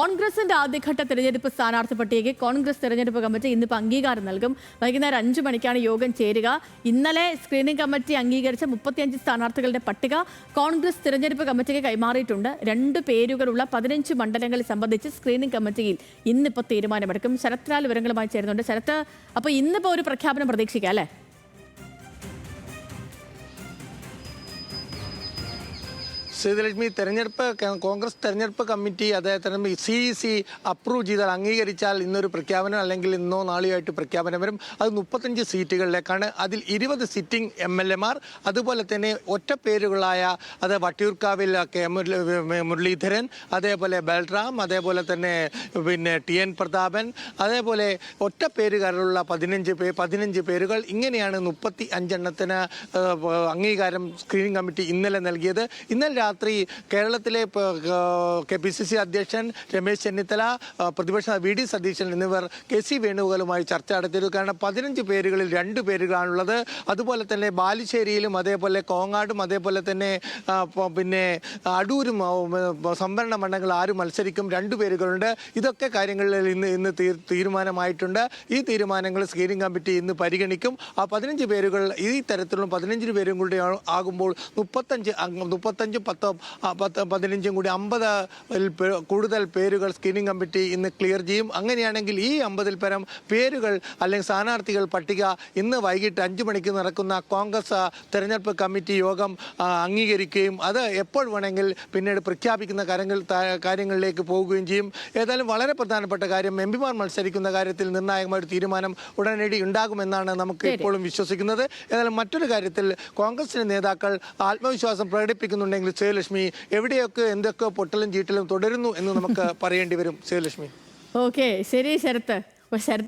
കോൺഗ്രസിന്റെ ആദ്യഘട്ട തെരഞ്ഞെടുപ്പ് സ്ഥാനാർത്ഥി പട്ടികയ്ക്ക് കോൺഗ്രസ് തെരഞ്ഞെടുപ്പ് കമ്മിറ്റി ഇന്നിപ്പോൾ അംഗീകാരം നൽകും. വൈകുന്നേരം 5 മണിക്കാണ് യോഗം ചേരുക. ഇന്നലെ സ്ക്രീനിംഗ് കമ്മിറ്റി അംഗീകരിച്ച 35 സ്ഥാനാർത്ഥികളുടെ പട്ടിക കോൺഗ്രസ് തെരഞ്ഞെടുപ്പ് കമ്മിറ്റിക്ക് കൈമാറിയിട്ടുണ്ട്. 2 പേരുകളുള്ള 15 മണ്ഡലങ്ങളെ സംബന്ധിച്ച് സ്ക്രീനിംഗ് കമ്മിറ്റിയിൽ ഇന്നിപ്പോൾ തീരുമാനമെടുക്കും. ശരത് ലാൽ വിവരങ്ങളുമായി ചേരുന്നുണ്ട്. ശരത്ത്, അപ്പോൾ ഇന്നിപ്പോൾ ഒരു പ്രഖ്യാപനം പ്രതീക്ഷിക്കാം അല്ലേ? ശ്രീധലക്ഷ്മി, കോൺഗ്രസ് തെരഞ്ഞെടുപ്പ് കമ്മിറ്റി അദ്ദേഹത്തിന് CEC അപ്രൂവ് ചെയ്താൽ, അംഗീകരിച്ചാൽ ഇന്നൊരു പ്രഖ്യാപനം, അല്ലെങ്കിൽ ഇന്നോ നാളെയോ ആയിട്ട് പ്രഖ്യാപനം വരും. അത് 35 സീറ്റുകളിലേക്കാണ്. അതിൽ 20 സിറ്റിംഗ് MLA മാർ, അതുപോലെ തന്നെ ഒറ്റ പേരുകളായ വട്ടിയൂർക്കാവിൽ മുരളീധരൻ, അതേപോലെ ബൽറാം, അതേപോലെ തന്നെ TN പ്രതാപൻ, അതേപോലെ ഒറ്റ പേരുകാരുള്ള 15 പേരുകൾ. ഇങ്ങനെയാണ് 35 എണ്ണത്തിന് അംഗീകാരം സ്ക്രീനിംഗ് കമ്മിറ്റി ഇന്നലെ നൽകിയത്. ഇന്നലെ രാത്രി കേരളത്തിലെ KPCC അധ്യക്ഷൻ രമേശ് ചെന്നിത്തല, പ്രതിപക്ഷ VD സതീശൻ എന്നിവർ KC വേണുഗോപാലുമായി ചർച്ച നടത്തിയത്. കാരണം 15 പേരുകളിൽ 2 പേരുകളാണുള്ളത്. അതുപോലെ തന്നെ ബാലുശ്ശേരിയിലും, അതേപോലെ കോങ്ങാടും, അതേപോലെ തന്നെ അടൂരും സംവരണ മണ്ഡലങ്ങൾ 6 മത്സരിക്കും. 2 പേരുകളുണ്ട്. ഇതൊക്കെ കാര്യങ്ങളിൽ ഇന്ന് തീരുമാനമായിട്ടുണ്ട്. ഈ തീരുമാനങ്ങൾ സ്ക്രീനിംഗ് കമ്മിറ്റി ഇന്ന് പരിഗണിക്കും. ആ 15 പേരുകൾ ഈ തരത്തിലുള്ള 15 പേരും കൂടി ആകുമ്പോൾ 35 15 കൂടി 50 കൂടുതൽ പേരുകൾ സ്ക്രീനിംഗ് കമ്മിറ്റി ഇന്ന് ക്ലിയർ ചെയ്യും. അങ്ങനെയാണെങ്കിൽ ഈ 50 പരം പേരുകൾ അല്ലെങ്കിൽ സ്ഥാനാർത്ഥികൾ പട്ടിക ഇന്ന് വൈകിട്ട് 5 മണിക്ക് നടക്കുന്ന കോൺഗ്രസ് തെരഞ്ഞെടുപ്പ് കമ്മിറ്റി യോഗം അംഗീകരിക്കുകയും അത് എപ്പോൾ വേണമെങ്കിൽ പിന്നീട് പ്രഖ്യാപിക്കുന്ന കാര്യങ്ങളിലേക്ക് പോവുകയും ചെയ്യും. ഏതായാലും വളരെ പ്രധാനപ്പെട്ട കാര്യം, MP മാർ മത്സരിക്കുന്ന കാര്യത്തിൽ നിർണായകമായ ഒരു തീരുമാനം ഉടനടി ഉണ്ടാകുമെന്നാണ് നമുക്ക് ഇപ്പോഴും വിശ്വസിക്കുന്നത്. ഏതായാലും മറ്റൊരു കാര്യത്തിൽ കോൺഗ്രസിന്റെ നേതാക്കൾ ആത്മവിശ്വാസം പ്രകടിപ്പിക്കുന്നുണ്ടെങ്കിൽ ശ്രീലക്ഷ്മി, എവിടെയൊക്കെ എന്തൊക്കെ പൊട്ടലും ചീട്ടലും തുടരുന്നു എന്ന് നമുക്ക് പറയേണ്ടി വരും. ശ്രീലക്ഷ്മി, ഓക്കെ, ശരി ശരത്ത്.